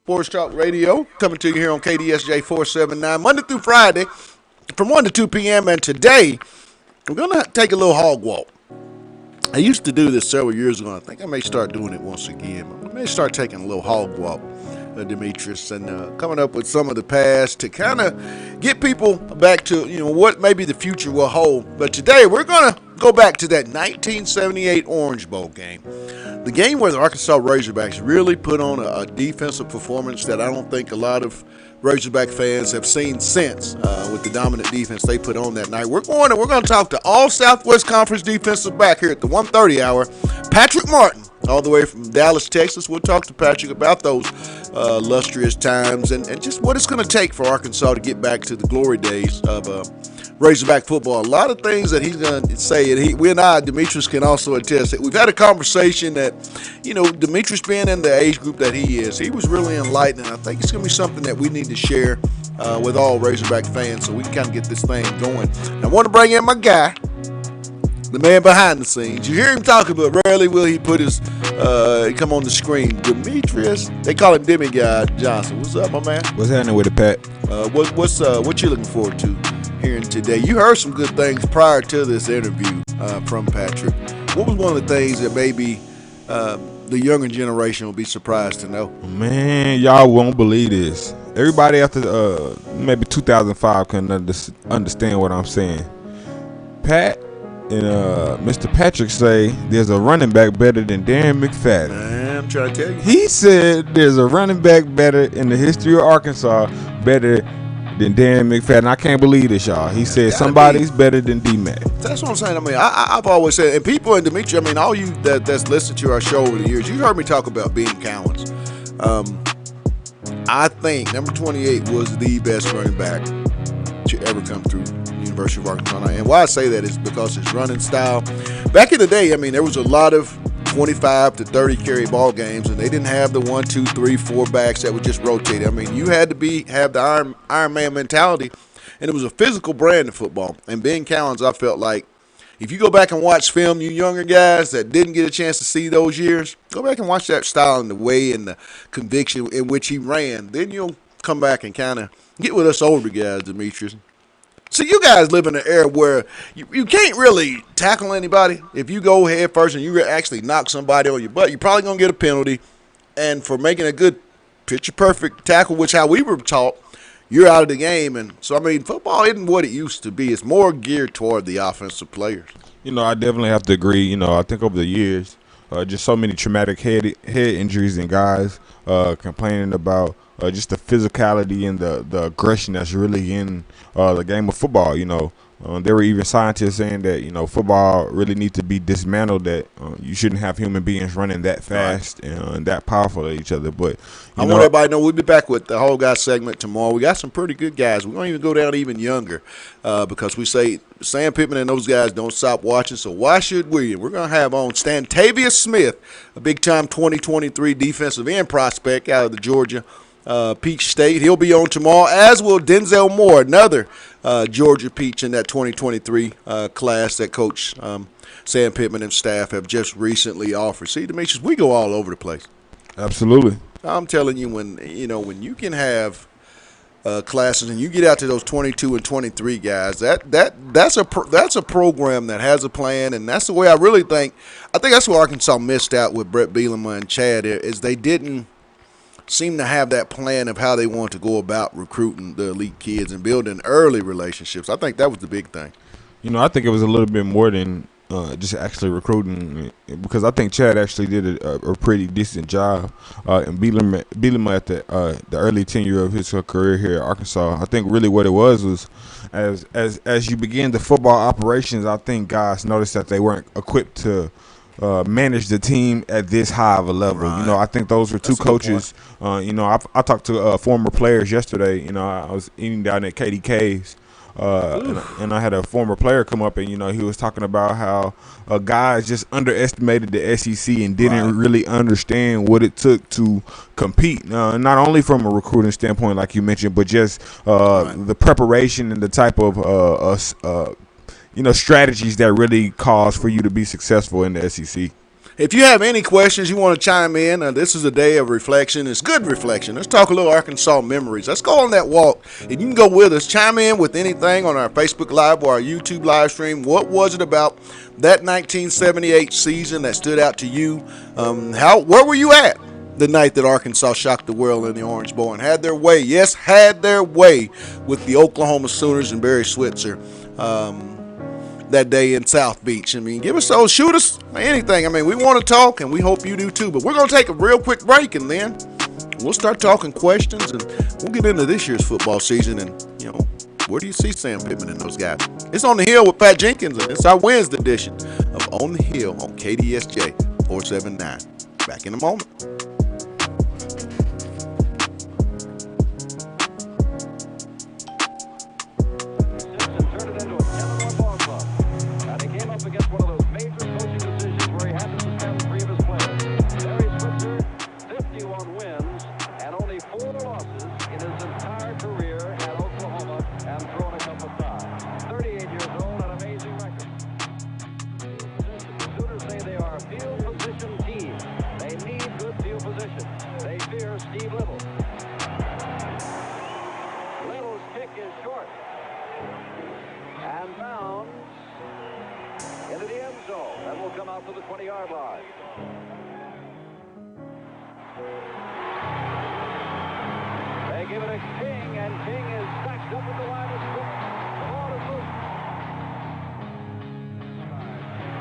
Sports Talk Radio, coming to you here on KDSJ 479, Monday through Friday, from 1 to 2 p.m. And today, we're going to take a little hog walk. I used to do this several years ago. I think I may start doing it once again. I may start taking a little hog walk, Demetrius, and coming up with some of the past to kind of get people back to, what maybe the future will hold. But today, we're going to go back to that 1978 Orange Bowl game. The game where the Arkansas Razorbacks really put on a defensive performance that I don't think a lot of Razorback fans have seen since with the dominant defense they put on that night. We're going to talk to all Southwest Conference defensive back here at the 1:30 hour, Patrick Martin, all the way from Dallas, Texas. We'll talk to Patrick about those illustrious times and just what it's going to take for Arkansas to get back to the glory days of Razorback football. A lot of things that he's going to say, and we and I, Demetrius, can also attest that we've had a conversation that, Demetrius being in the age group that he is, he was really enlightening. I think it's going to be something that we need to share with all Razorback fans so we can kind of get this thing going. And I want to bring in my guy, the man behind the scenes. You hear him talking, but rarely will he put his come on the screen. Demetrius, they call him Demigod Johnson. What's up, my man? What's happening with it, Pat? What you looking forward to hearing today? You heard some good things prior to this interview from Patrick. What was one of the things that maybe the younger generation will be surprised to know? Man, y'all won't believe this. Everybody after maybe 2005 can understand what I'm saying. Pat and Mr. Patrick say there's a running back better than Darren McFadden. Man, I'm trying to tell you. He said there's a running back better in the history of Arkansas better than Darren McFadden. I can't believe this, y'all. He said somebody's better than D-Mac. That's what I'm saying. I mean, I've always said, and people, and Dimitri, I mean, all you that's listened to our show over the years, you heard me talk about Bean Cowens. I think number 28 was the best running back to ever come through the University of Arkansas. And why I say that is because his running style. Back in the day, I mean, there was a lot of 25 to 30 carry ball games, and they didn't have the 1, 2, 3, 4 backs that would just rotate. I mean, you had to have the Iron Man mentality, and it was a physical brand of football. And Ben Cowens, I felt like, if you go back and watch film, you younger guys that didn't get a chance to see those years, go back and watch that style and the way and the conviction in which he ran. Then you'll come back and kind of get with us older guys, Demetrius. So you guys live in an era where you can't really tackle anybody. If you go head first and you actually knock somebody on your butt, you're probably going to get a penalty. And for making a good picture-perfect tackle, which how we were taught, you're out of the game. And so, I mean, football isn't what it used to be. It's more geared toward the offensive players. I definitely have to agree. I think over the years, just so many traumatic head injuries and guys complaining about just the physicality and the aggression that's really in the game of football. There were even scientists saying that football really needs to be dismantled. That you shouldn't have human beings running that fast and that powerful at each other. But I want everybody to know we'll be back with the whole guy segment tomorrow. We got some pretty good guys. We're going to even go down even younger because we say Sam Pittman and those guys don't stop watching. So why should we? We're going to have on Stantavius Smith, a big-time 2023 defensive end prospect out of the Georgia Peach State. He'll be on tomorrow, as will Denzel Moore, another Georgia Peach in that 2023 class that Coach Sam Pittman and staff have just recently offered. See, Demetrius, we go all over the place. Absolutely. I'm telling you, when you can have classes and you get out to those 22 and 23 guys, that's a program that has a plan, and that's the way I really think. I think that's what Arkansas missed out with Brett Bielema and Chad is they didn't seem to have that plan of how they want to go about recruiting the elite kids and building early relationships. I think that was the big thing. I think it was a little bit more than just actually recruiting, because I think Chad actually did a pretty decent job in Bielema at the early tenure of his career here at Arkansas. I think really what it was as you begin the football operations, I think guys noticed that they weren't equipped to manage the team at this high of a level. Right. I think those were two coaches. I talked to former players yesterday. I was eating down at KDK's, and I had a former player come up and he was talking about how guys just underestimated the SEC and didn't really understand what it took to compete. Not only from a recruiting standpoint, like you mentioned, but just the preparation and the type of strategies that really cause for you to be successful in the SEC. If you have any questions, you want to chime in, this is a day of reflection. It's good reflection. Let's talk a little Arkansas memories. Let's go on that walk. And you can go with us. Chime in with anything on our Facebook Live or our YouTube live stream. What was it about that 1978 season that stood out to you? Where were you at the night that Arkansas shocked the world in the Orange Bowl and had their way? Yes, had their way with the Oklahoma Sooners and Barry Switzer. That day in South Beach. I mean, give us those, shoot us, anything. I mean, we want to talk, and we hope you do too. But we're going to take a real quick break, and then we'll start talking questions, and we'll get into this year's football season. And, where do you see Sam Pittman and those guys? It's On the Hill with Pat Jenkins, and it's our Wednesday edition of On the Hill on KDSJ 479. Back in a moment. Against one of those major coaching decisions where he had to suspend 3 of his players. Barry Switzer, 51 wins and only 4 losses in his entire career at Oklahoma and thrown a couple of times. 38 years old, an amazing record. The Sooners say they are a field position team. They need good field position. They fear Steve Little. Little's kick is short and bounds into the end zone. That will come out to the 20-yard line. They give it to King, and King is stacked up at the line of scrimmage. The ball is loose.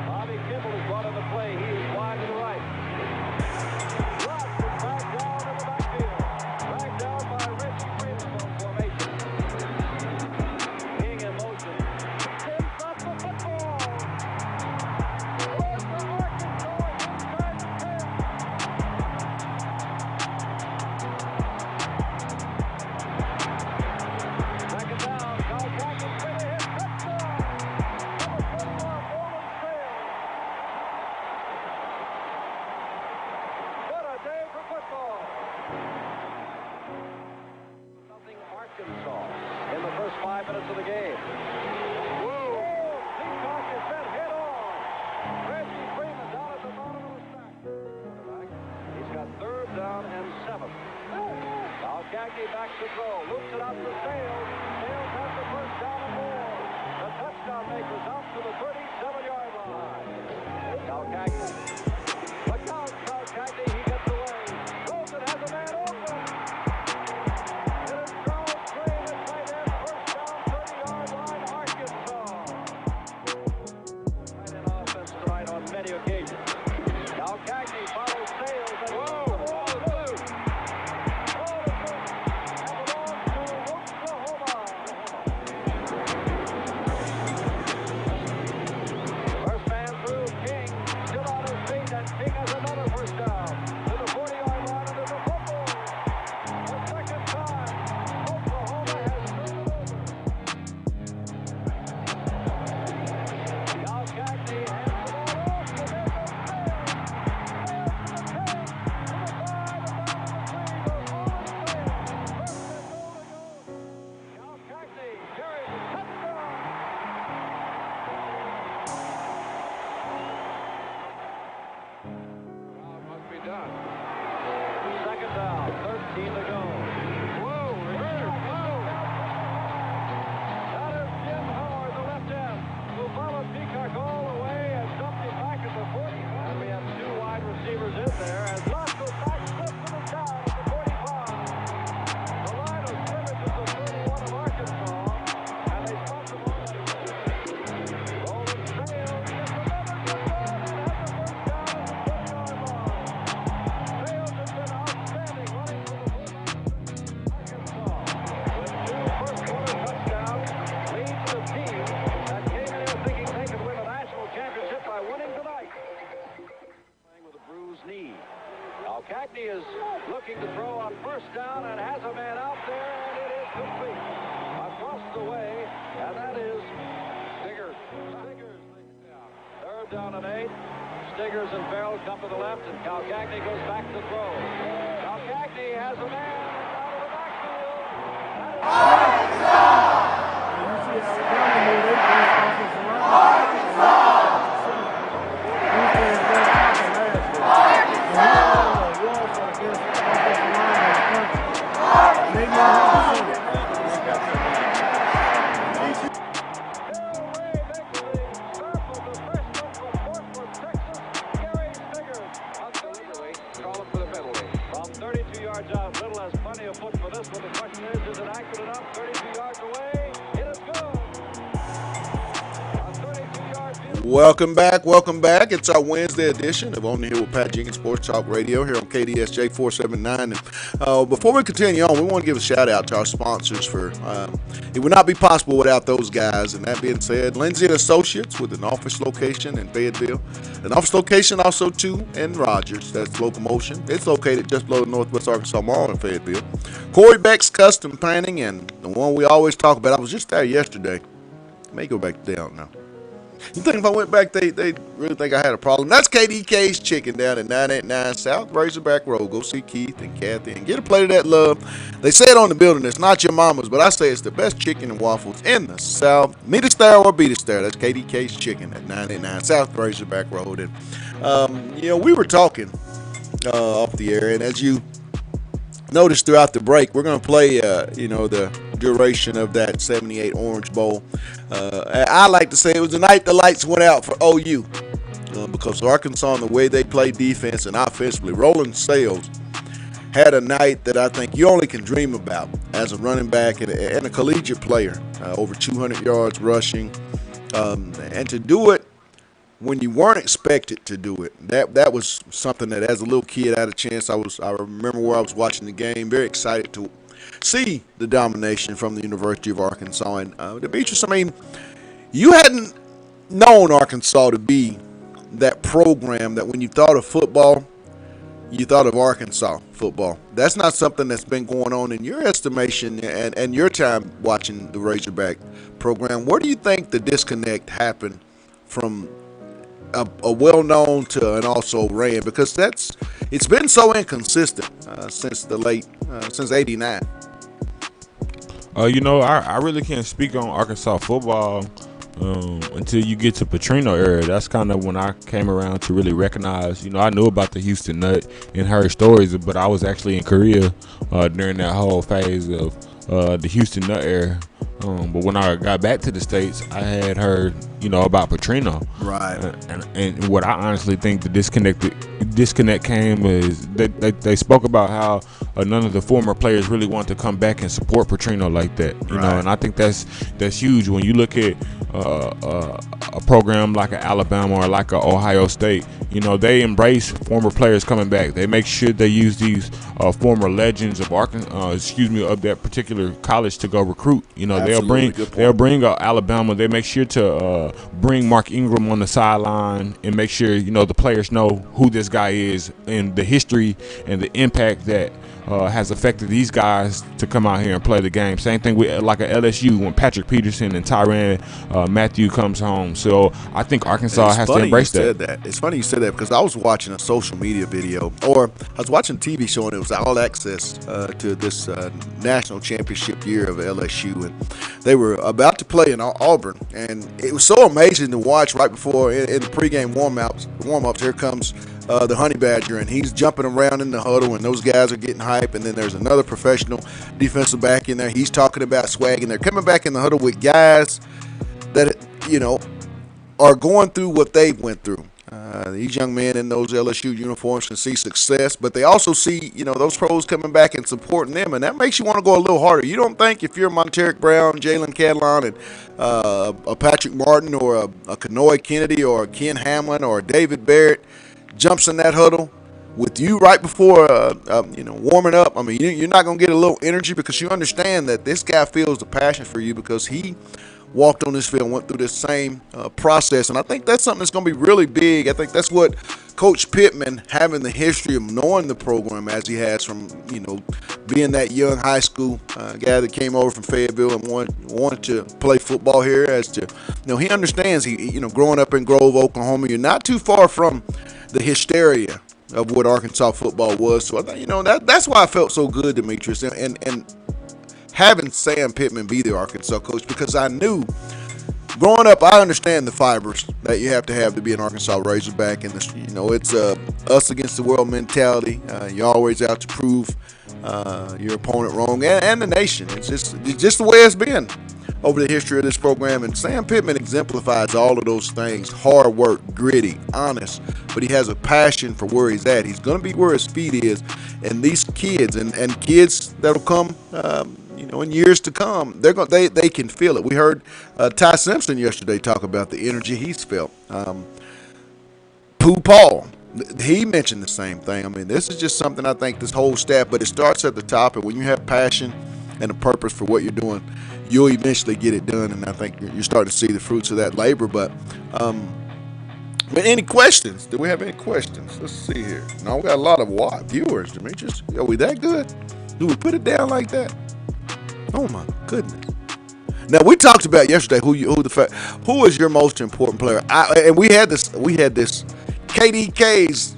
Bobby Kimball is brought into play. He is wide to the right. Dropped and back down in the backfield. Back down by Reggie Freeman on formation. King in motion. Picks up the football. In the first 5 minutes of the game. Whoa! Peacock is set head on. Reggie Freeman down at the bottom of the stack. He's got 3rd down and 7. Now Cagney back to throw. Loops it out to Sales. Sales has the 1st down and more. The touchdown maker's out to the 37-yard line. Now Cagney. Look out, now Cagney. He gets away. Throws it, has a man open. Many occasions. Now Cagney follows Sales and the ball is loose. Ball is loose. And belongs to Oklahoma. First man through, King still on his feet, and King has another 1st down to the 40-yard line under the football. The second time Oklahoma has turned it over. Now Cagney hands the ball off to Sales. Second down, 13 to go. Whoa, reverse, that is Jim Howard, the left end, who followed Peacock all the way and dumped him back at the 40. And we have 2 wide receivers in there as Luck goes back, slips to the down at the 45. The line of scrimmage is the 31 of Arkansas, and they spot the ball. Rolling Sales gets another good run and has a 1st down at the 20-yard line. Sales has been outstanding running for the fullback. Arkansas, with 2 first-quarter touchdowns, leads the team that came in here thinking they could win a national championship by winning tonight. Playing with a bruised knee. Now Cagney is looking to throw on 1st down and has a man out there, and it is complete. Across the way, and that is Stiggers. Stiggers takes it down. 3rd down and 8. Stiggers and Farrell come to the left, and Cal Cagney goes back to throw. Cal Cagney has a man out of the backfield. Welcome back. Welcome back. It's our Wednesday edition of On the Hill with Pat Jenkins Sports Talk Radio here on KDSJ 479. And before we continue on, we want to give a shout out to our sponsors for it would not be possible without those guys. And that being said, Lindsay and Associates with an office location in Fayetteville, an office location also too in Rogers. That's Locomotion. It's located just below the Northwest Arkansas Mall in Fayetteville. Corey Beck's Custom Planning, and the one we always talk about. I was just there yesterday. May go back down now. You think if I went back, they really think I had a problem? That's KDK's Chicken down at 989 South Razorback Road. Go see Keith and Kathy and get a plate of that love. They say it on the building. It's not your mama's, but I say it's the best chicken and waffles in the South. Meet us there or beat us there. That's KDK's Chicken at 989 South Razorback Road. And, we were talking off the air, and as you noticed throughout the break, we're going to play, the duration of that 78 Orange Bowl. I like to say it was the night the lights went out for OU because Arkansas and the way they play defense and offensively, Roland Sales had a night that I think you only can dream about as a running back and a collegiate player, over 200 yards rushing, and to do it when you weren't expected to do it. That was something that as a little kid I had a chance. I remember where I was watching the game, very excited to see the domination from the University of Arkansas. And Demetrius, I mean, you hadn't known Arkansas to be that program that when you thought of football, you thought of Arkansas football. That's not something that's been going on in your estimation and your time watching the Razorback program. Where do you think the disconnect happened from a well-known to an also ran? Because it's been so inconsistent since '89. I really can't speak on Arkansas football until you get to Petrino era. That's kind of when I came around to really recognize. I knew about the Houston Nut and heard stories, but I was actually in Korea during that whole phase of the Houston Nut era. But when I got back to the States, I had heard, about Petrino. Right. And what I honestly think the disconnect came is they spoke about how none of the former players really want to come back and support Petrino like that. You know, and I think that's huge when you look at a program like an Alabama or like an Ohio State. They embrace former players coming back. They make sure they use these former legends of of that particular college to go recruit. They'll bring Alabama. They make sure to bring Mark Ingram on the sideline and make sure the players know who this guy is and the history and the impact that has affected these guys to come out here and play the game. Same thing with like a LSU when Patrick Peterson and Tyrann Mathieu comes home. So I think Arkansas has to embrace that. It's funny you said that because I was watching a social media video, or I was watching a TV show, and it was all access to this national championship year of LSU, and they were about to play in Auburn, and it was so amazing to watch right before in the pregame warm-ups. Here comes the Honey Badger, and he's jumping around in the huddle, and those guys are getting hype. And then there's another professional defensive back in there. He's talking about swag, and they're coming back in the huddle with guys that are going through what they went through. These young men in those LSU uniforms can see success, but they also see those pros coming back and supporting them, and that makes you want to go a little harder. You don't think if you're Monteric Brown, Jalen Catalon, and a Patrick Martin or a Kanoy Kennedy or a Ken Hamlin or a David Barrett jumps in that huddle with you right before warming up. I mean, you're not going to get a little energy because you understand that this guy feels the passion for you because he walked on this field and went through this same process. And I think that's something that's going to be really big. I think that's what Coach Pittman, having the history of knowing the program as he has from, being that young high school guy that came over from Fayetteville and wanted to play football here, he understands, growing up in Grove, Oklahoma, you're not too far from the hysteria of what Arkansas football was. So I thought, that's why I felt so good, Demetrius, and having Sam Pittman be the Arkansas coach, because I knew growing up, I understand the fibers that you have to be an Arkansas Razorback, and it's us against the world mentality. You're always out to prove your opponent wrong, and the nation. It's just the way it's been over the history of this program, and Sam Pittman exemplifies all of those things: hard work, gritty, honest, but he has a passion for where he's at. He's going to be where his feet is, and these kids and kids that'll come in years to come, they can feel it. We heard Ty Simpson yesterday talk about the energy he's felt. Pooh Paul, he mentioned the same thing. I mean, this is just something I think this whole staff, but it starts at the top, and when you have passion and a purpose for what you're doing, you'll eventually get it done, and I think you're starting to see the fruits of that labor. But any questions? Do we have any questions? Let's see here. No, we got a lot of viewers, Demetrius. Are we that good? Do we put it down like that? Oh my goodness. Now we talked about yesterday who is your most important player, and we had this KDK's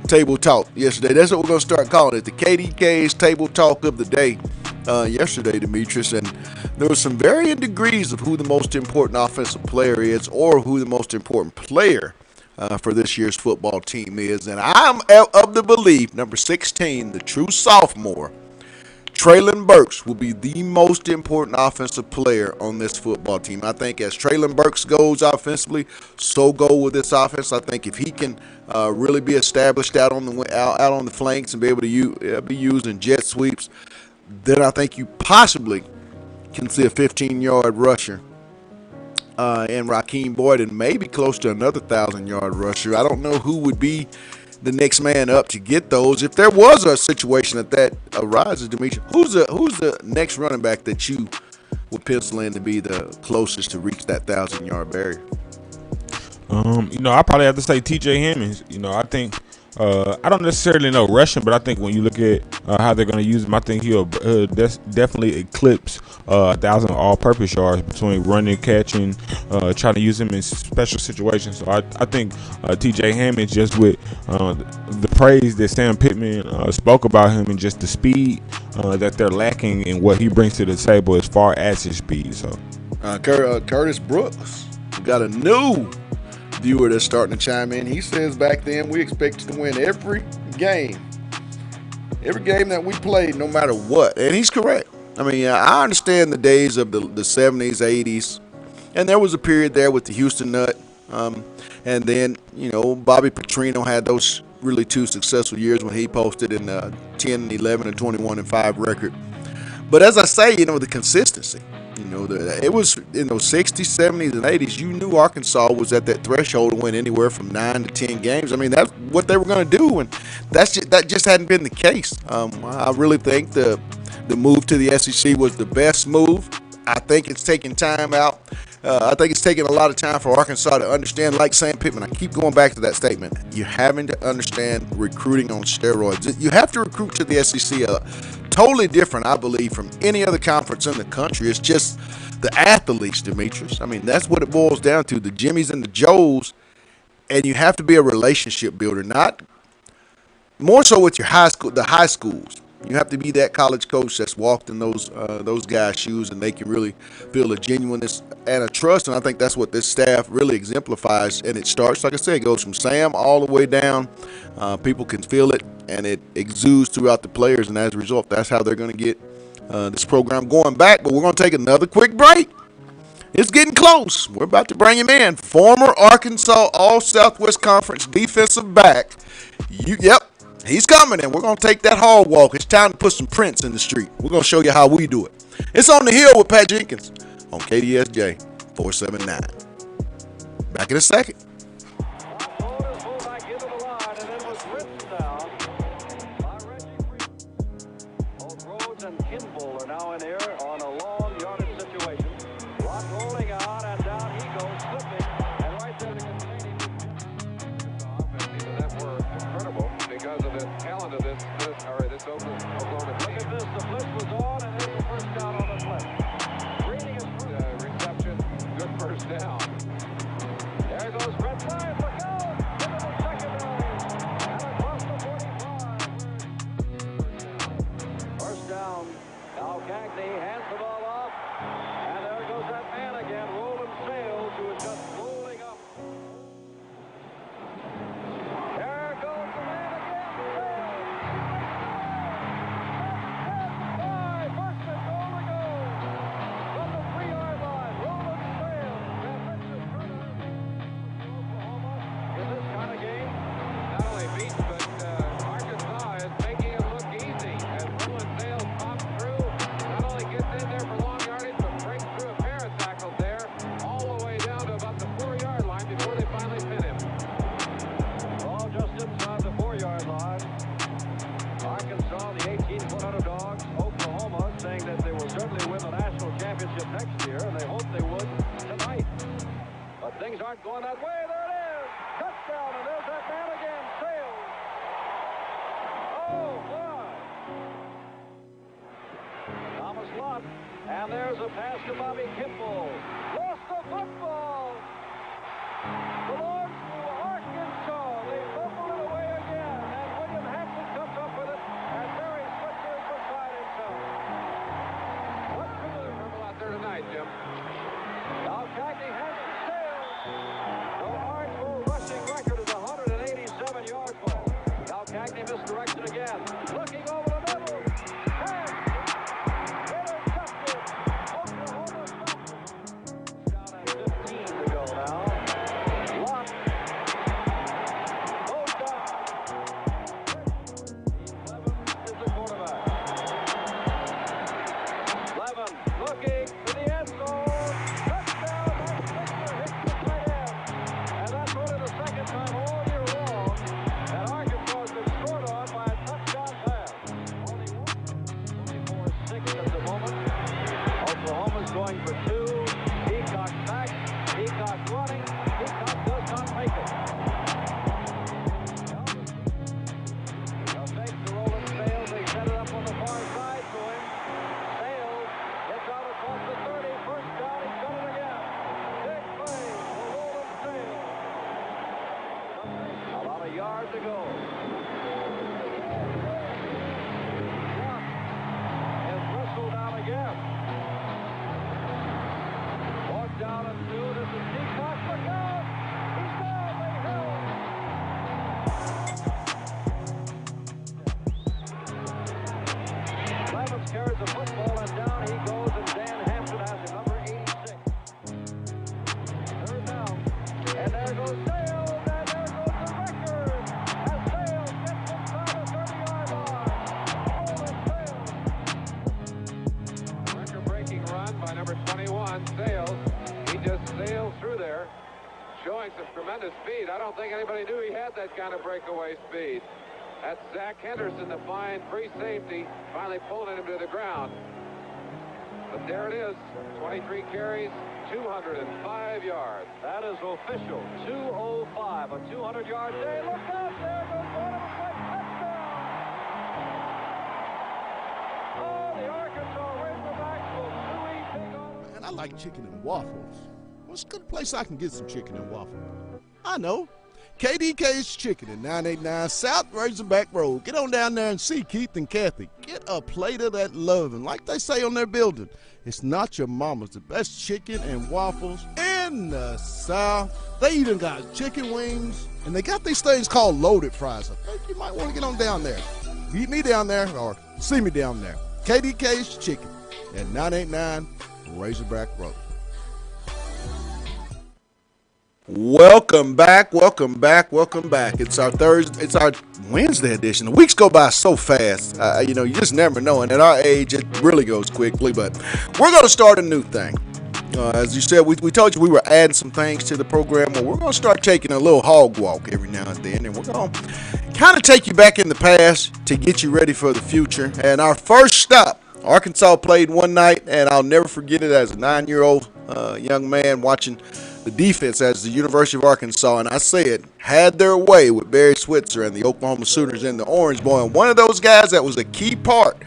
table talk yesterday. That's what we're gonna start calling it, the KDK's table talk of the day. Yesterday, Demetrius, and there was some varying degrees of who the most important offensive player is, or who the most important player for this year's football team is. And I'm of the belief, number 16, the true sophomore, Traylon Burks, will be the most important offensive player on this football team. I think as Traylon Burks goes offensively, so go with this offense. I think if he can really be established out on the flanks and be able to be used in jet sweeps, then I think you possibly can see a 15-yard rusher and Raheem Boyd, and maybe close to another 1,000-yard rusher. I don't know who would be the next man up to get those. If there was a situation that arises, Demetrius, who's the next running back that you would pencil in to be the closest to reach that 1,000-yard barrier? I probably have to say T.J. Hammonds. I think I don't necessarily know rushing, but I think when you look at how they're going to use him, I think he'll definitely eclipse 1,000 all-purpose yards between running, catching, trying to use him in special situations. So I think T.J. Hammonds, just with the praise that Sam Pittman spoke about him, and just the speed that they're lacking in what he brings to the table as far as his speed. So Curtis Brooks, we got a new viewer that's starting to chime in. He says back then we expected to win every game that we played, no matter what. And he's correct. I mean, I understand the days of the 70s, 80s, and there was a period there with the Houston Nut. And then, Bobby Petrino had those really two successful years when he posted in 10, 11, and 21 and 5 record. But as I say, the consistency. It was in those 60s, 70s, and 80s. You knew Arkansas was at that threshold to win anywhere from 9 to 10 games. I mean, that's what they were going to do, and that just hadn't been the case. I really think the move to the SEC was the best move. I think it's taking time out. I think it's taking a lot of time for Arkansas to understand, like Sam Pittman. I keep going back to that statement. You're having to understand recruiting on steroids. You have to recruit to the SEC totally different, I believe, from any other conference in the country. It's just the athletes, Demetrius. I mean, that's what it boils down to, the Jimmies and the Joes. And you have to be a relationship builder, not more so with the high schools. You have to be that college coach that's walked in those guys' shoes, and they can really feel a genuineness and a trust. And I think that's what this staff really exemplifies. And it starts, like I said, it goes from Sam all the way down. People can feel it, and it exudes throughout the players. And as a result, that's how they're going to get this program going back. But we're going to take another quick break. It's getting close. We're about to bring him in. Former Arkansas All-Southwest Conference defensive back. He's coming, and we're going to take that hall walk. It's time to put some prints in the street. We're going to show you how we do it. It's On the Hill with Pat Jenkins on KDSJ 479. Back in a second. There goes going that way. There it is. Touchdown, and there's that man again, Sales. Oh, boy. Thomas Lott. And there's a pass to Bobby Kimball. Lost the football. Belongs to Arkansas. They fumbled it away again. And William Hampton comes up with it. And Barry Switzer is beside himself. What could the rumble out there tonight, Jim? Now Cagney has the Sales. The hardcore rushing record is a 187-yard ball. Now Cagney misdirection again. Looking over the middle. Pass. Intercepted. Oklahoma stops it. Down at 15 to go now. Lott. Goes down. Levin is the quarterback. Levin looking to the end zone. Touchdown. That hits the tight end. And that's only the second time all year long that Arkansas has been scored on by a touchdown pass. Only one. 24-6 at the moment. Oklahoma's going for two. Peacock back. Peacock running. Peacock does not make it. They'll fake the rolling Sales. They set it up on the far side to him. Sales gets out across the 30. First down. He's done it again. Big play for Roland Sales. About a yard to go. Lott is wrestled down again. Walk down and two. This is Peacock. Look out! He's down. They held. Levins carries the football and down he goes, and Dan Hampton has him, number 86. Third down. And there goes Sales, and there goes the record. As Sales gets inside the 30-yard line. Record-breaking run by number 21, Sales. He just sails through there, showing some tremendous speed. I don't think anybody knew he had that kind of breakaway speed. That's Zach Henderson, the fine free safety, finally pulling him to the ground. But there it is, 23 carries, 205 yards. That is official, 205, a 200-yard day. Look out, there goes one of them, touchdown! Oh, the Arkansas Razorbacks will sue big on. Man, I like chicken and waffles. What's a good place I can get some chicken and waffles? I know. KDK's Chicken at 989 South Razorback Road. Get on down there and see Keith and Kathy. Get a plate of that love. And like they say on their building, it's not your mama's. The best chicken and waffles in the South. They even got chicken wings. And they got these things called loaded fries. I think you might want to get on down there. Meet me down there or see me down there. KDK's Chicken at 989 Razorback Road. Welcome back. It's our Wednesday edition. The weeks go by so fast. You just never know. And at our age, it really goes quickly. But we're going to start a new thing. As you said, we told you we were adding some things to the program. Well, we're going to start taking a little hog walk every now and then. And we're going to kind of take you back in the past to get you ready for the future. And our first stop, Arkansas played one night, and I'll never forget it as a 9-year-old young man watching the defense as the University of Arkansas, and I said, had their way with Barry Switzer and the Oklahoma Sooners in the Orange Bowl. And one of those guys that was a key part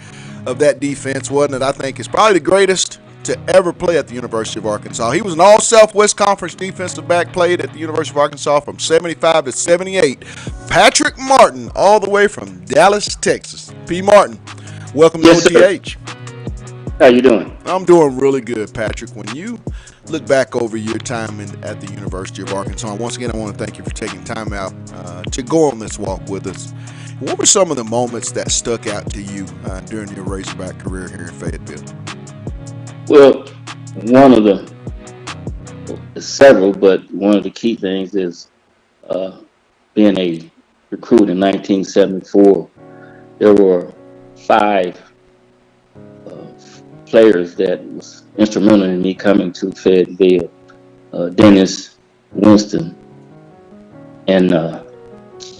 of that defense, wasn't it? I think is probably the greatest to ever play at the University of Arkansas. He was an all-Southwest Conference defensive back, played at the University of Arkansas from 75 to 78. Patrick Martin, all the way from Dallas, Texas. P. Martin, welcome to OTH. How you doing? I'm doing really good, Patrick. When you look back over your time at the University of Arkansas, once again, I want to thank you for taking time out to go on this walk with us. What were some of the moments that stuck out to you during your Razorback career here in Fayetteville? Well, one of several, but one of the key things is being a recruit in 1974. There were 5 players that was instrumental in me coming to Fayetteville. Dennis, Winston, and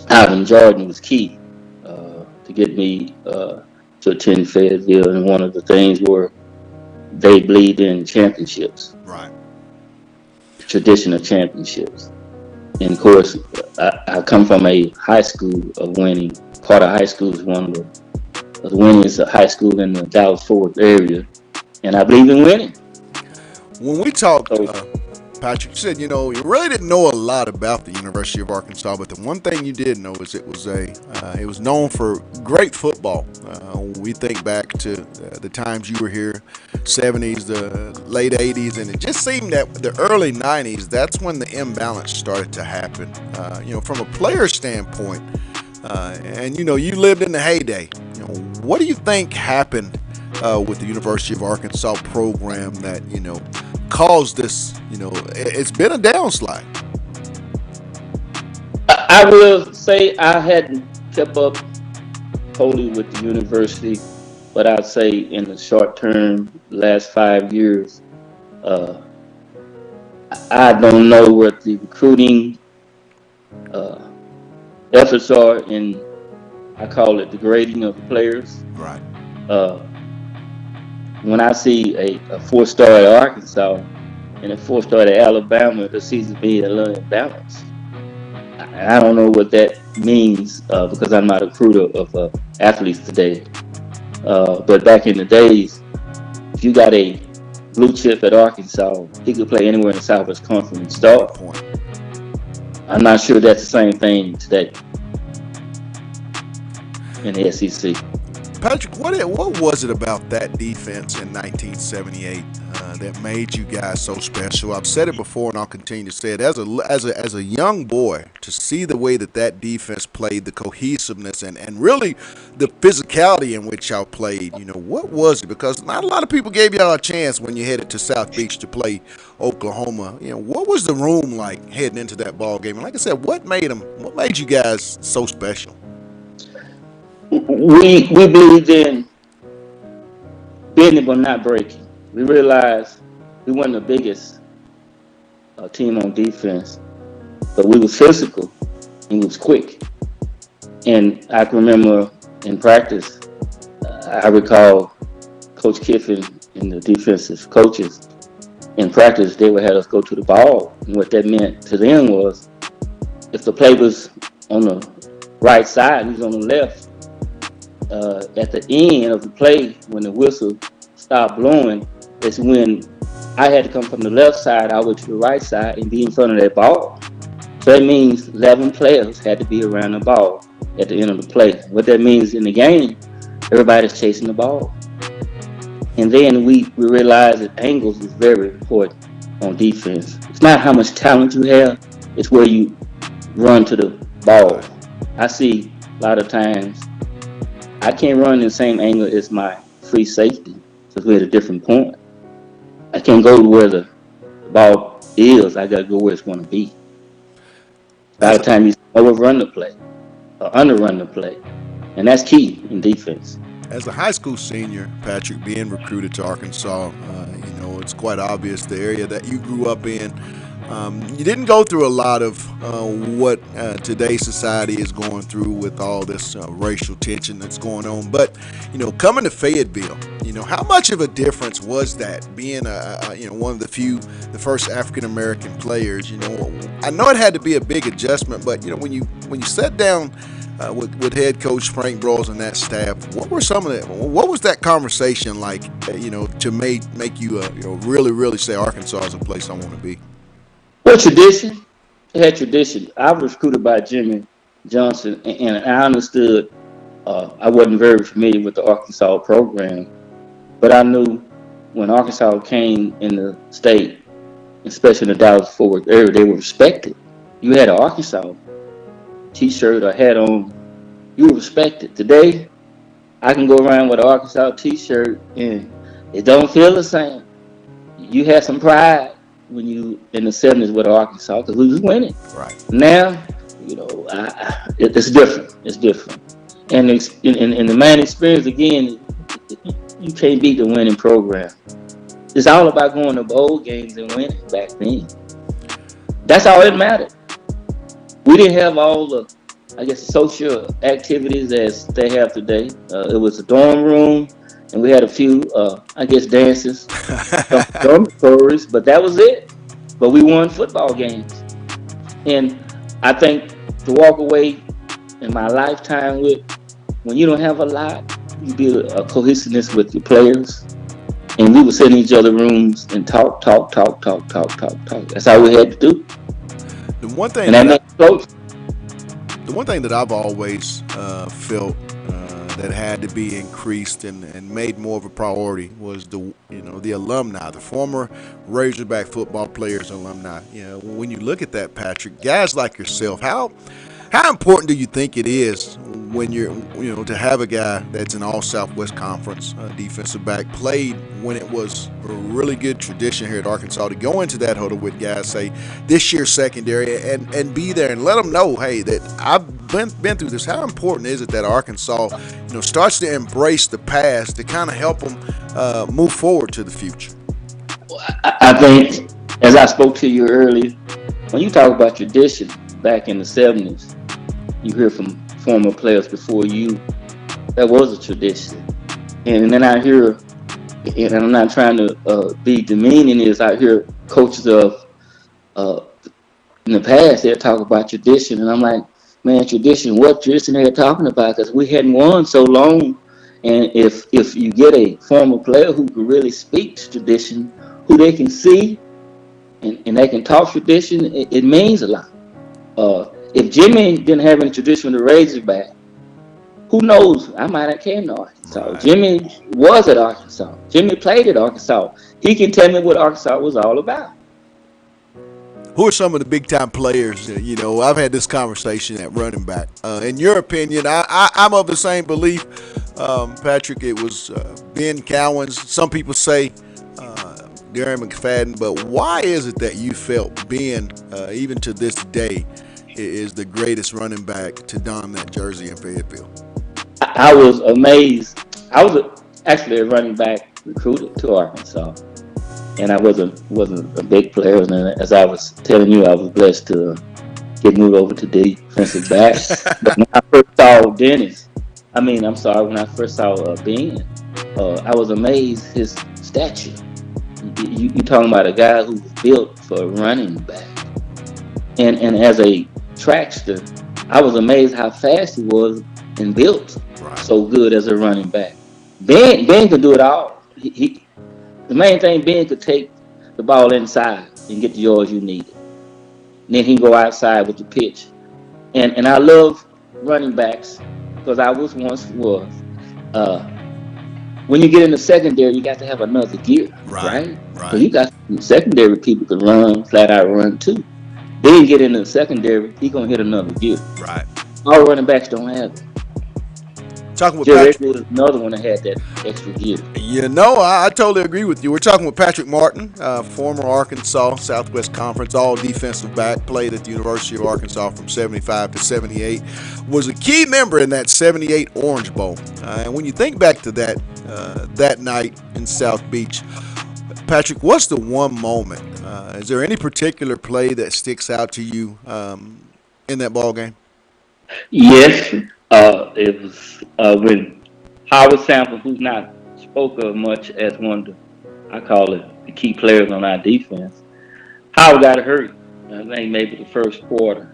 Alvin Jordan was key to get me to attend Fayetteville. And one of the things were they believed in championships. Right. tradition of championships. And of course, I come from a high school of winning. Carter High School is one of the winningest high school in the Dallas-Fort Worth area, and I believe in winning. When we talked, So Patrick, you said you really didn't know a lot about the University of Arkansas, but the one thing you did know is it was known for great football. We think back to the times you were here, 70s, the late 80s, and it just seemed that the early 90s, that's when the imbalance started to happen. From a player standpoint, and you lived in the heyday. What do you think happened with the University of Arkansas program that caused this? It's been a downslide. I will say I hadn't kept up totally with the university, but I'd say in the short term, last 5 years, I don't know what the recruiting efforts are in, I call it the grading of the players. Right. When I see a 4-star at Arkansas and a 4-star at Alabama, the season being a little imbalanced. I don't know what that means because I'm not a recruiter of athletes today. But back in the days, if you got a blue chip at Arkansas, he could play anywhere in the Southwest Conference and start. I'm not sure that's the same thing today in the SEC. Patrick, what was it about that defense in 1978 that made you guys so special? I've said it before, and I'll continue to say it. As a young boy, to see the way that defense played, the cohesiveness, and really the physicality in which y'all played. What was it? Because not a lot of people gave y'all a chance when you headed to South Beach to play Oklahoma. What was the room like heading into that ball game? And like I said, what made you guys so special? We believed in bending but not breaking. We realized we weren't the biggest team on defense, but we was physical and we was quick. And I can remember in practice, I recall Coach Kiffin and the defensive coaches in practice, they would have us go to the ball. And what that meant to them was if the play was on the right side, he was on the left. At the end of the play, when the whistle stopped blowing, is when I had to come from the left side all the way to the right side and be in front of that ball. So that means 11 players had to be around the ball at the end of the play. What that means in the game, everybody's chasing the ball. And then we realized that angles is very important on defense. It's not how much talent you have, it's where you run to the ball. I see a lot of times I can't run in the same angle as my free safety because we're at a different point. I can't go to where the ball is. I got to go where it's going to be. A lot of times you overrun the play or underrun the play, and that's key in defense. As a high school senior, Patrick, being recruited to Arkansas, it's quite obvious the area that you grew up in. You didn't go through a lot of what today's society is going through with all this racial tension that's going on. But, coming to Fayetteville, how much of a difference was that being one of the first African-American players? I know it had to be a big adjustment, but, when you sat down with head coach Frank Broyles and that staff, what was that conversation like, to make you, really, really say Arkansas is a place I want to be? Well, tradition. It had tradition. I was recruited by Jimmy Johnson, and I understood. I wasn't very familiar with the Arkansas program, but I knew when Arkansas came in the state, especially in the Dallas-Fort Worth area, they were respected. You had an Arkansas T-shirt or hat on, you were respected. Today, I can go around with an Arkansas T-shirt, and it don't feel the same. You had some pride when you in the 70s with Arkansas because we was winning. Right. Now, it's different. It's different. And in the man experience, again, you can't beat the winning program. It's all about going to bowl games and winning back then. That's all that mattered. We didn't have all the, social activities as they have today. It was a dorm room, and we had a few, dances, dormitories, but that was it. but we won football games. And I think to walk away in my lifetime with, when you don't have a lot, you build a cohesiveness with your players. And we would sit in each other's rooms and talk, talk, talk, talk, talk, talk, talk. That's all we had to do. The one thing And that that made it close. the one thing that I've always felt that had to be increased and made more of a priority was the alumni, the former Razorback football players, alumni. When you look at that, Patrick, guys like yourself, how important do you think it is when to have a guy that's an All Southwest Conference defensive back, played when it was a really good tradition here at Arkansas, to go into that huddle with guys, say this year's secondary, and be there and let them know, hey, that I've been through this. How important is it that Arkansas starts to embrace the past to kind of help them move forward to the future? I think, as I spoke to you earlier, when you talk about tradition back in the 70s, you hear from former players before you, that was a tradition. And then I hear, and I'm not trying to be demeaning, is I hear coaches of in the past, they'll talk about tradition. And I'm like, man, tradition, what tradition are they talking about? Because we hadn't won so long. And if you get a former player who can really speak to tradition, who they can see, and they can talk tradition, it means a lot. If Jimmy didn't have any tradition with the Razorback, who knows? I might have came to Arkansas. Right. Jimmy was at Arkansas. Jimmy played at Arkansas. He can tell me what Arkansas was all about. Who are some of the big time players? I've had this conversation at running back. In your opinion, I'm of the same belief, Patrick. It was Ben Cowens. Some people say Darren McFadden, but why is it that you felt Ben, even to this day, is the greatest running back to don that jersey in Fayetteville? I was amazed. I was actually a running back recruited to Arkansas, and I wasn't a big player. And as I was telling you, I was blessed to get moved over to defensive back. But when I first saw Dennis, when I first saw Ben, I was amazed his stature. You're talking about a guy who was built for a running back, and as a trackster, I was amazed how fast he was and built so good as a running back. Ben could do it all. The main thing, Ben could take the ball inside and get the yards you needed. And then he can go outside with the pitch. And I love running backs because I was once was. When you get in the secondary, you got to have another gear, right? So you got secondary people can run, flat out run too. Then you get into the secondary, he gonna hit another gear. Right. All running backs don't have it. Talking with Jerry Patrick. was another one that had that extra gear. I totally agree with you. We're talking with Patrick Martin, former Arkansas Southwest Conference all defensive back, played at the University of Arkansas from 75 to 78, was a key member in that 78 Orange Bowl. And when you think back to that night in South Beach, Patrick, what's the one moment? Is there any particular play that sticks out to you in that ball game? Yes, it was when Howard Sample, who's not spoke of much as one of I call it the key players on our defense. Howard got hurt, I think maybe the first quarter,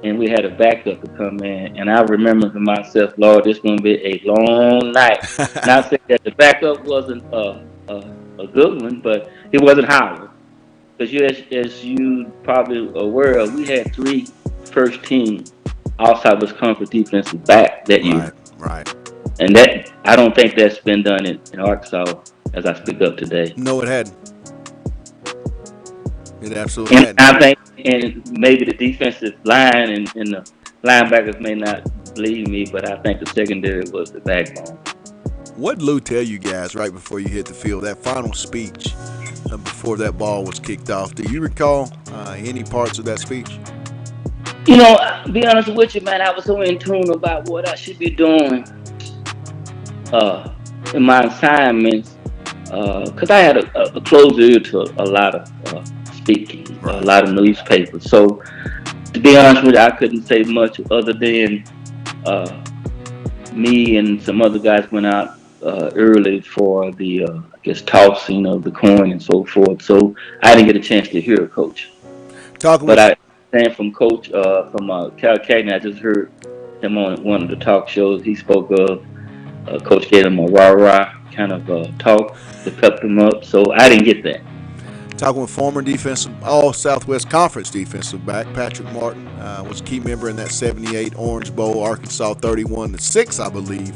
and we had a backup to come in. And I remember to myself, Lord, this is going to be a long night. Not saying that the backup wasn't a good one, but it wasn't Howard. Because as you probably aware of, we had 3 first team outside was conference defensive back that year. Right. And that, I don't think that's been done in Arkansas as I speak up today. No, it hadn't. It absolutely And hadn't. I think, and maybe the defensive line and the linebackers may not believe me, but I think the secondary was the backbone. What did Lou tell you guys right before you hit the field, that final speech before that ball was kicked off? Do you recall any parts of that speech? Be honest with you, man, I was so in tune about what I should be doing in my assignments, because I had a closed ear to a lot of speaking, a lot of newspapers. So, to be honest with you, I couldn't say much other than me and some other guys went out early for the just toss, the coin and so forth. So I didn't get a chance to hear Coach. Talking But with I stand from Coach from Cal Cagney. I just heard him on one of the talk shows. He spoke of Coach gave him a rah-rah kind of talk to pep him up. So I didn't get that. Talking with former All Southwest Conference defensive back Patrick Martin, was a key member in that '78 Orange Bowl, Arkansas 31-6, I believe.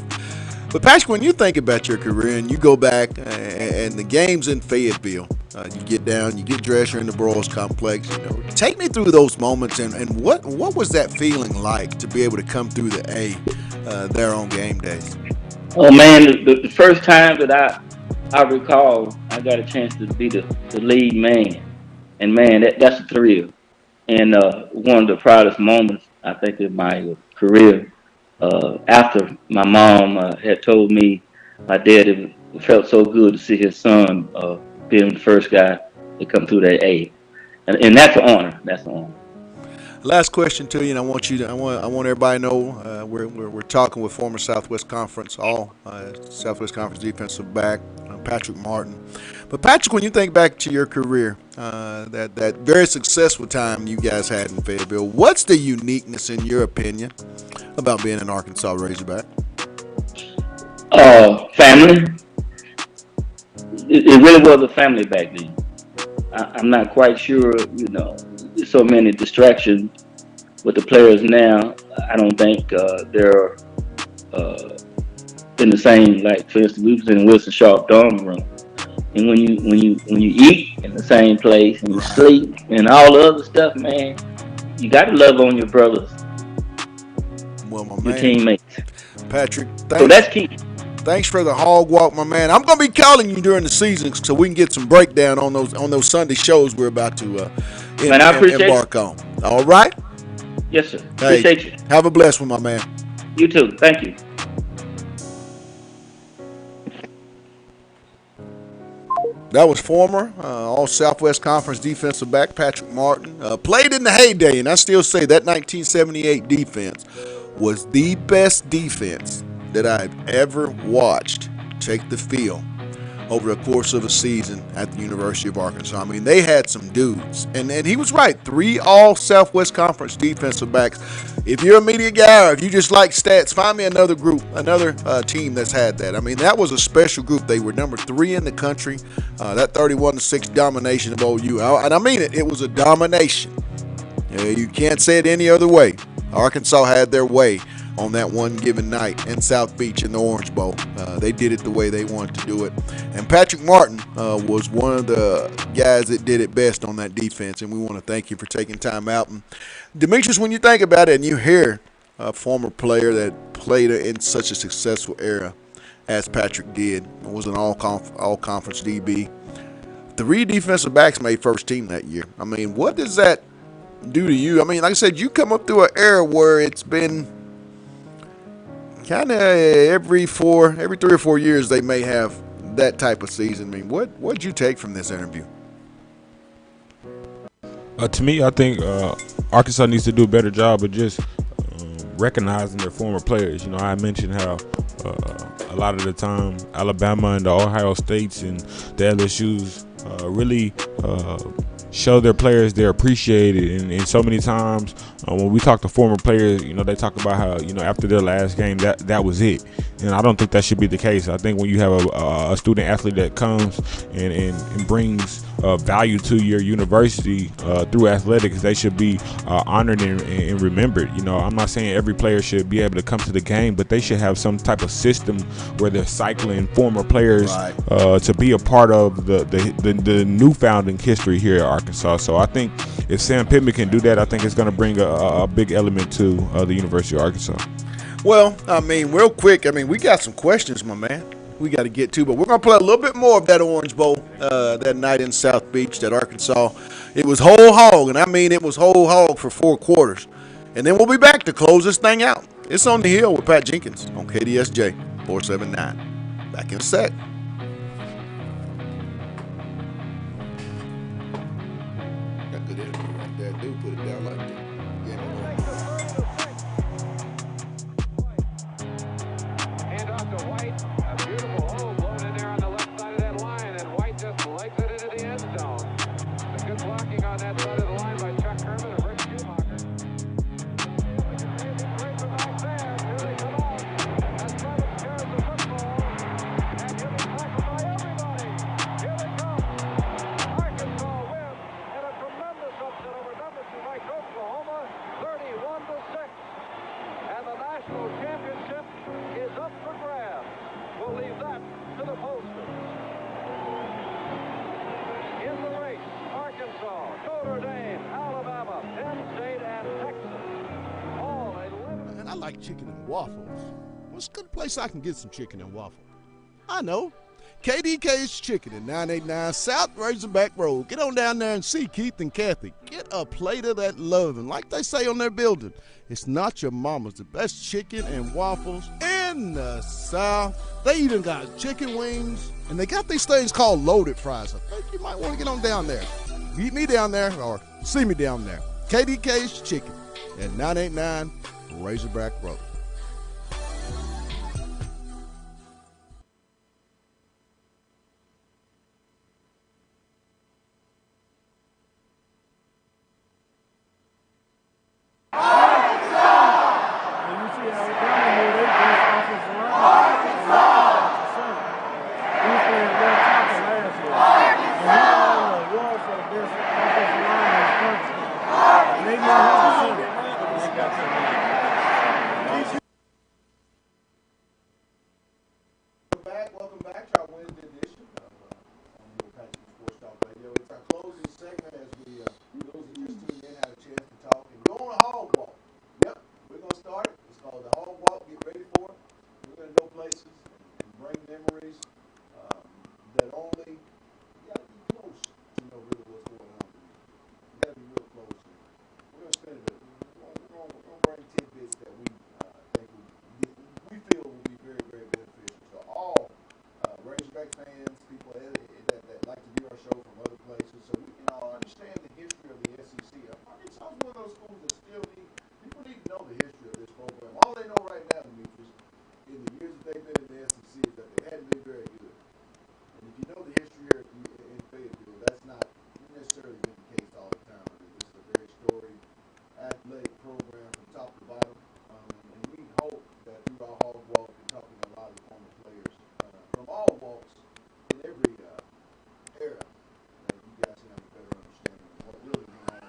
But Patrick, when you think about your career and you go back and the games in Fayetteville, you get down, you get dressed, you're in the Broyles Complex. Take me through those moments and what was that feeling like to be able to come through the A there on game days? Oh man, the first time that I recall, I got a chance to be the lead man, and man, that's a thrill, and one of the proudest moments I think in my career. After my mom had told me, my dad it felt so good to see his son being the first guy to come through that A, and that's an honor. That's an honor. Last question to you, and I want everybody to know we're talking with former Southwest Conference Southwest Conference defensive back Patrick Martin. But Patrick, when you think back to your career, that very successful time you guys had in Fayetteville, what's the uniqueness in your opinion about being an Arkansas Razorback? Family. It really was a family back then. I'm not quite sure. So many distractions with the players now. I don't think they're in the same. Like for instance, we was in Wilson Sharp dorm room, and when you eat in the same place and you sleep and all the other stuff, man, you got to love on your brothers, Well, my your man, teammates. Patrick, So that's key. thanks for the hog walk, my man. I'm gonna be calling you during the season so we can get some breakdown on those Sunday shows we're about to Man, I appreciate embark on. All right. Yes, sir. Hey, Appreciate you. have a blessed one, my man. You too. Thank you. That was former All Southwest Conference defensive back Patrick Martin. Played in the heyday, and I still say that 1978 defense was the best defense that I've ever watched take the field over the course of a season at the University of Arkansas. I mean, they had some dudes. And he was right. 3 All Southwest Conference defensive backs. If you're a media guy or if you just like stats, find me another group, another team that's had that. I mean, that was a special group. They were number 3 in the country. That 31-6 domination of OU. And I mean it. It was a domination. You can't say it any other way. Arkansas had their way on that one given night in South Beach in the Orange Bowl. They did it the way they wanted to do it. And Patrick Martin was one of the guys that did it best on that defense, and we want to thank you for taking time out. And Demetrius, when you think about it and you hear a former player that played in such a successful era as Patrick did, was an all-conference DB, 3 defensive backs made first team that year. I mean, what does that do to you? I mean, like I said, you come up through an era where it's been kind of every 3 or 4 years they may have that type of season. I mean, what'd you take from this interview? To me, I think Arkansas needs to do a better job of just recognizing their former players. I mentioned how a lot of the time Alabama and the Ohio States and the LSUs really show their players they're appreciated, and so many times when we talk to former players, they talk about how after their last game that was it, and I don't think that should be the case. I think when you have a student athlete that comes and brings value to your university through athletics, they should be honored and remembered. I'm not saying every player should be able to come to the game, but they should have some type of system where they're cycling former players to be a part of the new founding history here at Arkansas. So I think if Sam Pittman can do that, I think it's going to bring a big element to the University of Arkansas. Well, I mean, real quick, we got some questions, my man, we got to get to, but we're going to play a little bit more of that Orange Bowl that night in South Beach, that Arkansas. It was whole hog, and I mean it was whole hog for 4 quarters. And then we'll be back to close this thing out. It's On the Hill with Pat Jenkins on KDSJ 479. Back in a sec. Got good energy right there. Do put it down like that. Hand off to White. A beautiful hole blown in there on the left side of that line. I like chicken and waffles. What's a good place I can get some chicken and waffles? I know. KDK's Chicken at 989 South Razorback Road. Get on down there and see Keith and Kathy. Get a plate of that love. And like they say on their building, it's not your mama's. The best chicken and waffles in the South. They even got chicken wings. And they got these things called loaded fries. I think you might want to get on down there. Meet me down there or see me down there. KDK's Chicken at 989 Razorback Road. Welcome back to our Wednesday edition of on the Apache Sports Talk Radio. It's our closing segment as we, those who just tuned in, had a chance to talk and go on a hog walk. Yep, we're going to start it. It's called the hog walk. Get ready for it. We're going to go places and bring memories that only, you got to be close to know really what's going on. You got to be real close. We're going to spend it. We're going to bring tidbits that we think we feel will be very, very beneficial to all Razorback fans, people that like to view our show from other places, so we can all understand the history of the SEC. Arkansas is one of those schools that still people need to know the history of this program. All they know right now, Demetrius, in the years that they've been in the SEC, is that they hadn't been very good. And if you know the history here in Fayetteville, that's not necessarily been the case all the time. I mean, this is a very storied athletic program from top to bottom, and we hope that through our hog walk and talking to a lot of the former players from all walks in every era, that you guys can have a better understanding of what really went on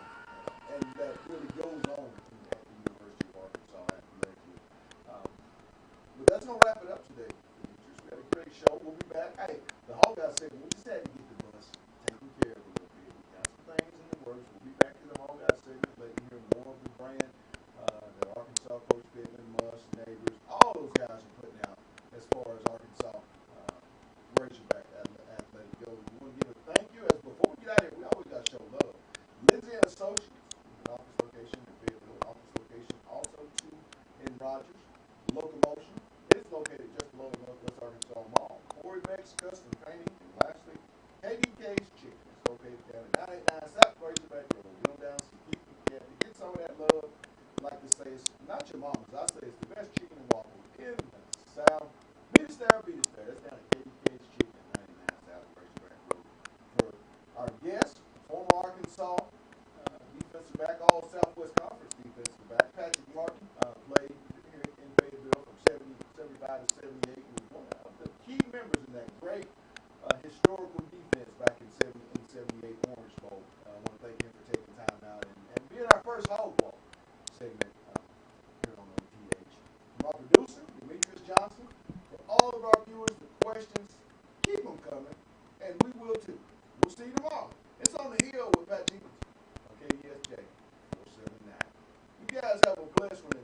and that really goes on at the University of Arkansas athletically. But that's going to wrap it up today. We had a great show. We'll be back. Hey, the Hog Guy segment, we just had to get the bus taken care of a little bit. We got some things in the works. We'll be back to the Hog Guy segment, letting you hear more of the brand that Arkansas, Coach Pittman, Musk, Neighbors, all those guys are putting out as far as Arkansas Razorback athletic goes. We want to give a thank you. As before we get out of here, we always got to show love. Lindsay and Associates, an office location in Fayetteville, office location also too in Rogers. Locomotion is located just below the Northwest Arkansas Mall. Corey Beck's Custom Painting, and lastly, KDK's Chicken. It's located down at 989 South Razorback Road. Go down, see Keith and Kathy, get some of that love. Like to say, it's not your mama's. I say it's the best chicken and waffle in the South. Beat us there, beat us there. That's down at KDK's Chicken, 99 South Razorback Road. For our guest, former Arkansas defensive back, all Southwest Conference defensive back, Patrick Martin, played here in Fayetteville from 75 to 78. He was one of the key members in that great historical defense back in 78 Orange Bowl. I want to thank him for taking time out and being our first hog walk segment here on OTH. From our producer, Demetrius Johnson, for all of our viewers, the questions, keep them coming, and we will too. We'll see you tomorrow. It's on the hill with Pat Jenkins on KDSJ 479. You guys have a blessed one.